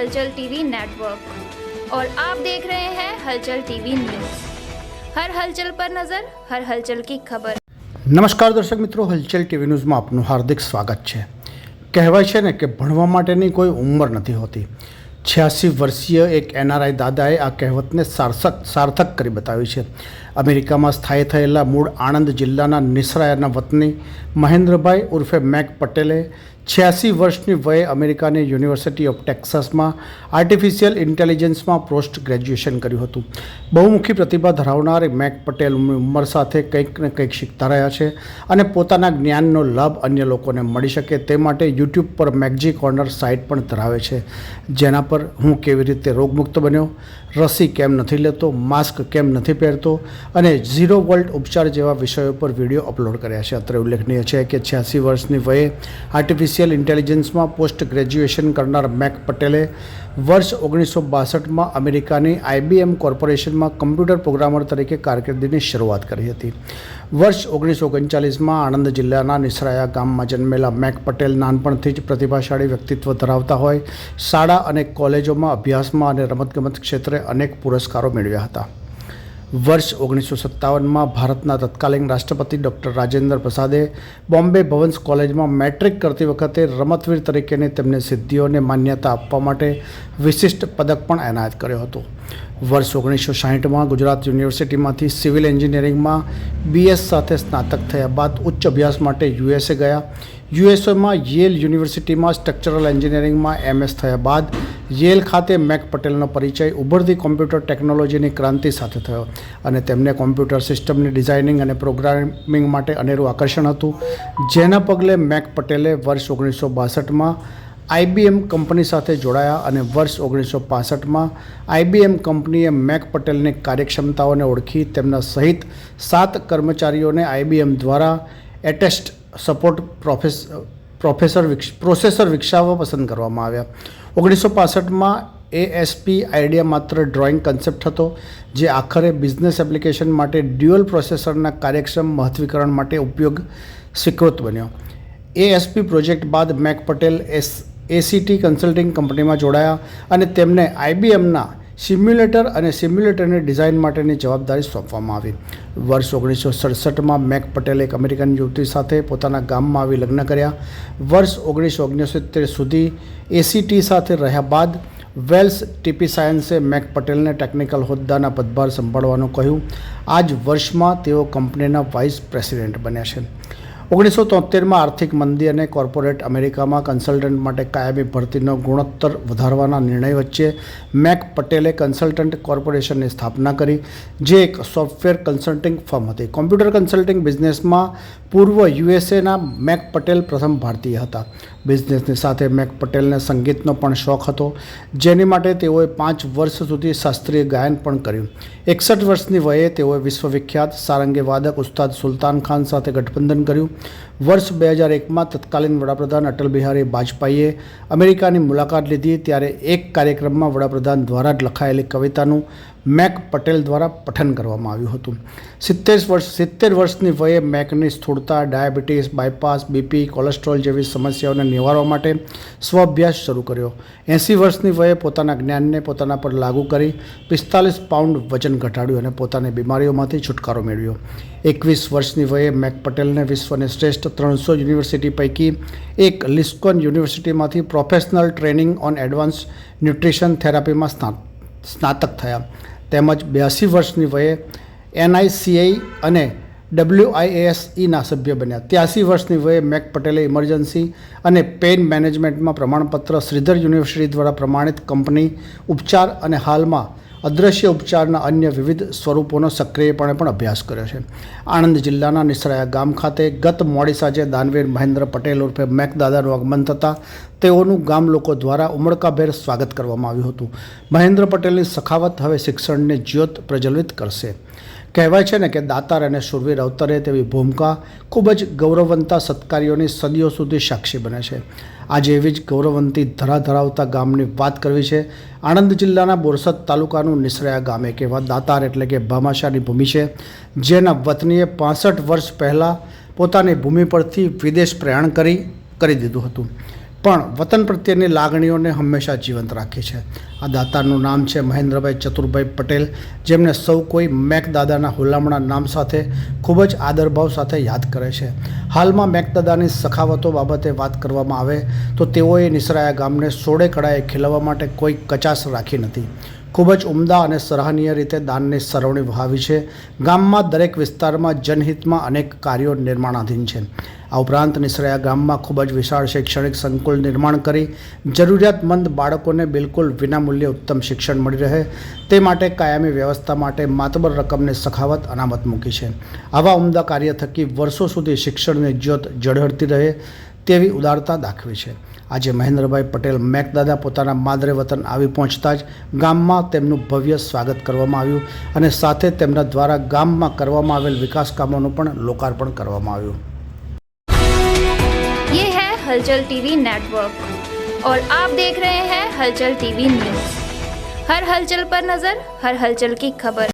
हलचल TV network और आप देख रहे हैं हलचल टीवी न्यूज़। हर हलचल पर नजर, हर हलचल की खबर। નમસ્કાર દર્શક મિત્રો, હલચલ ટીવી ન્યૂઝમાં આપનું હાર્દિક સ્વાગત છે। કહેવાય છે ને કે ભણવા માટેની કોઈ ઉંમર નથી હોતી। 86 વર્ષીય એક NRI દાદાએ આ કહેવતને સાર્થક કરી બતાવી છે। અમેરિકામાં સ્થાયી થયેલા મૂળ આણંદ જિલ્લાના નિસરાયાના વતની મહેન્દ્રભાઈ ઉર્ફે મેક પટેલે 86 વર્ષની વયે અમેરિકાની યુનિવર્સિટી ઓફ ટેક્સાસમાં આર્ટિફિશિયલ ઇન્ટેલિજન્સમાં પોસ્ટ ગ્રેજ્યુએશન કર્યું હતું। બહુમુખી પ્રતિભા ધરાવનાર મેક પટેલ ઉંમર સાથે કંઈક ને કંઈક શીખતા રહ્યા છે અને પોતાના જ્ઞાનનો લાભ અન્ય લોકોને મળી શકે તે માટે યુટ્યુબ પર મેગજી કોર્નર સાઇટ પણ ધરાવે છે, જેના પર હું કેવી રીતે રોગમુક્ત બન્યો, રસી કેમ નથી લેતો, માસ્ક કેમ નથી પહેરતો અને 0 વોલ્ટ ઉપચાર જેવા વિષયો પર વિડીયો અપલોડ કર્યા છે। અત્રે ઉલ્લેખનીય છે કે 86 વર્ષની વયે આર્ટિફિશિયલ ઇન્ટેલિજન્સમાં પોસ્ટ ગ્રેજ્યુએશન કરનાર મેક પટેલે વર્ષ 1962માં અમેરિકાની IBM કોર્પોરેશનમાં કમ્પ્યુટર પ્રોગ્રામર તરીકે કારકિર્દીની શરૂઆત કરી હતી। વર્ષ 1939માં આણંદ જિલ્લાના નિસરાયા ગામમાં જન્મેલા મેક પટેલ નાનપણથી જ પ્રતિભાશાળી વ્યક્તિત્વ ધરાવતા હોય શાળા અને કોલેજોમાં અભ્યાસમાં અને રમતગમત ક્ષેત્રે અનેક પુરસ્કારો મેળવ્યા હતા। વર્ષ 1957માં ભારતના તત્કાલીન રાષ્ટ્રપતિ ડૉક્ટર રાજેન્દ્ર પ્રસાદે બોમ્બે ભવન્સ કોલેજમાં મેટ્રિક કરતી વખતે રમતવીર તરીકેની તેમને સિદ્ધિઓને માન્યતા આપવા માટે વિશિષ્ટ પદક પણ એનાયત કર્યો હતો। વર્ષ 1960માં ગુજરાત યુનિવર્સિટીમાંથી સિવિલ એન્જિનિયરિંગમાં BS સાથે સ્નાતક થયા બાદ ઉચ્ચ અભ્યાસ માટે USA ગયા। USAમાં યેલ યુનિવર્સિટીમાં સ્ટ્રક્ચરલ એન્જિનિયરિંગમાં MS થયા બાદ યેલ ખાતે મેક પટેલનો પરિચય ઉભરતી કોમ્પ્યુટર ટેકનોલોજીની ક્રાંતિ સાથે થયો અને તેમને કોમ્પ્યુટર સિસ્ટમની ડિઝાઇનિંગ અને પ્રોગ્રામિંગ માટે અનેરું આકર્ષણ હતું, જેના પગલે મેક પટેલે વર્ષ 1962માં IBM કંપની સાથે જોડાયા અને વર્ષ 1965માં IBM કંપનીએ મેક પટેલની કાર્યક્ષમતાઓને ઓળખી તેમના સહિત 7 કર્મચારીઓને IBM દ્વારા એટેસ્ટ સપોર્ટ પ્રોસેસર વિકસાવવા પસંદ કરવામાં આવ્યા। 1965માં ASP આઈડિયા માત્ર ડ્રોઈંગ કન્સેપ્ટ હતો, જે આખરે બિઝનેસ એપ્લિકેશન માટે ડ્યુઅલ પ્રોસેસરના કાર્યક્ષમ મહત્વીકરણ માટે ઉપયોગ સ્વીકૃત બન્યો। ASP પ્રોજેક્ટ બાદ મેક પટેલ ACT કન્સલ્ટિંગ કંપનીમાં જોડાયા અને તેમને IBMના સિમ્યુલેટર અને સિમ્યુલેટરની ડિઝાઇન માટેની જવાબદારી સોંપવામાં આવી। વર્ષ 1967માં મેક પટેલે એક અમેરિકન યુવતી સાથે પોતાના ગામમાં આવી લગ્ન કર્યા। વર્ષ 1969 સુધી ACT સાથે રહ્યા બાદ વેલ્સ TP સાયન્સે મેક પટેલને ટેકનિકલ હોદ્દાના પદભાર સંભાળવાનું કહ્યું। આ જ વર્ષમાં તેઓ કંપનીના વાઇસ પ્રેસિડેન્ટ બન્યા છે। 1973માં આર્થિક મંદી અને કોર્પોરેટ અમેરિકામાં કન્સલ્ટન્ટ માટે કાયમી ભરતીનો ગુણોત્તર વધારવાના નિર્ણય વચ્ચે મેક પટેલે કન્સલ્ટન્ટ કોર્પોરેશનની સ્થાપના કરી, જે એક સોફ્ટવેર કન્સલ્ટિંગ ફર્મ હતી। કોમ્પ્યુટર કન્સલ્ટિંગ બિઝનેસમાં પૂર્વ USAના મેક પટેલ પ્રથમ ભારતીય હતા। બિઝનેસની સાથે મેક પટેલને સંગીતનો પણ શોખ હતો, જેની માટે તેઓએ 5 વર્ષ સુધી શાસ્ત્રીય ગાયન પણ કર્યું। 61 વર્ષની વયે તેઓએ વિશ્વવિખ્યાત સારંગી વાદક ઉસ્તાદ સુલતાન ખાન સાથે ગઠબંધન કર્યું। વર્ષ 2001માં તત્કાલીન વડાપ્રધાન અટલ બિહારી વાજપેયીએ અમેરિકાની મુલાકાત લીધી, ત્યારે એક કાર્યક્રમમાં વડાપ્રધાન દ્વારા જ લખાયેલી કવિતાનું મેક પટેલ દ્વારા પઠન કરવામાં આવ્યું હતું। 70 વર્ષની વયે મેકની સ્થૂળતા, ડાયાબિટીસ, બાયપાસ, BP, કોલેસ્ટ્રોલ જેવી સમસ્યાઓને નિવારવા માટે સ્વઅભ્યાસ શરૂ કર્યો। 80 વર્ષની વયે પોતાના જ્ઞાનને પોતાના પર લાગુ કરી 45 પાઉન્ડ વજન ઘટાડ્યું અને પોતાની બીમારીઓમાંથી છુટકારો મેળવ્યો। 21 વર્ષની વયે મેક પટેલને વિશ્વની શ્રેષ્ઠ 300 યુનિવર્સિટી પૈકી એક લિસ્કોન યુનિવર્સિટીમાંથી professional training on advance nutrition થેરાપીમાં સ્નાતક થયા। તેમજ 82 વર્ષની વયે NICI અને WIASEના સભ્ય બન્યા। 83 વર્ષની વયે મેક પટેલે ઇમરજન્સી અને પેઇન મેનેજમેન્ટમાં પ્રમાણપત્ર શ્રીધર યુનિવર્સિટી દ્વારા પ્રમાણિત કંપની ઉપચાર અને હાલમાં અદ્રશ્ય ઉપચારના અન્ય વિવિધ સ્વરૂપોનો સક્રિયપણે પણ અભ્યાસ કર્યો છે। આણંદ જિલ્લાના નિસરાયા ગામ ખાતે ગત મોડી સાંજે દાનવીર મહેન્દ્ર પટેલ ઉર્ફે મેક દાદાનું આગમન થતાં તેઓનું ગામ લોકો દ્વારા ઉમળકાભેર સ્વાગત કરવામાં આવ્યું હતું। મહેન્દ્ર પટેલની સખાવત હવે શિક્ષણની જ્યોત પ્રજ્વલિત કરશે। કહેવાય છે ને કે દાતાર અને શૂરવીર અવતરે તેવી ભૂમિકા ખૂબ જ ગૌરવવંતા સત્કાર્યોની સદીઓ સુધી સાક્ષી બને છે। આજે એવી જ ગૌરવવંતી ધરાવતા ગામની વાત કરવી છે। આણંદ જિલ્લાના બોરસદ તાલુકાનું નિસરાયા ગામ એક એવા દાતાર એટલે કે ભામાશાની ભૂમિ છે, જેના વતનીએ 65 વર્ષ પહેલાં પોતાની ભૂમિ પરથી વિદેશ પ્રયાણ કરી દીધું હતું। પણ વતન પ્રત્યેની લાગણીઓને હંમેશા જીવંત રાખી છે. આ દાતારનું નામ છે મહેન્દ્રભાઈ ચતુરભાઈ પટેલ, જેમને સૌ કોઈ મેકદાદાના હુલામણા નામ સાથે ખૂબ જ આદરભાવ સાથે યાદ કરે છે. હાલમાં મેકદાદાની સખાવતો બાબતે વાત કરવામાં આવે તો તેઓએ નિસરાયા ગામને સોળે કળાએ ખીલવવા માટે કોઈ કચાશ રાખી નથી. ખૂબ જ ઉમદા અને સરાહનીય રીતે દાનની સરવણી વહાવી છે. ગામમાં દરેક વિસ્તારમાં જનહિતમાં અનેક કાર્યો નિર્માણાધીન છે. આ ઉપરાંત નિસરાયા ગામમાં ખૂબ જ વિશાળ શૈક્ષણિક સંકુલ નિર્માણ કરી જરૂરિયાતમંદ બાળકોને બિલકુલ વિનામૂલ્યે ઉત્તમ શિક્ષણ મળી રહે તે માટે કાયમી વ્યવસ્થા માટે માતબર રકમની સખાવત અનામત મૂકી છે. આવા ઉમદા કાર્ય થકી વર્ષો સુધી શિક્ષણની જ્યોત ઝળહળતી રહે તેવી ઉદારતા દાખવી છે. આજે મહેન્દ્રભાઈ પટેલ મેકદાદા પોતાના માદરે વતન આવી પહોંચતા જ ગામમાં તેમનું ભવ્ય સ્વાગત કરવામાં આવ્યું અને સાથે તેમના દ્વારા ગામમાં કરવામાં આવેલ વિકાસ કામોનું પણ લોકાર્પણ કરવામાં આવ્યું. ये है हलचल टीवी नेटवर्क और आप देख रहे हैं हलचल टीवी न्यूज़. हर हलचल पर नज़र, हर हलचल की खबर.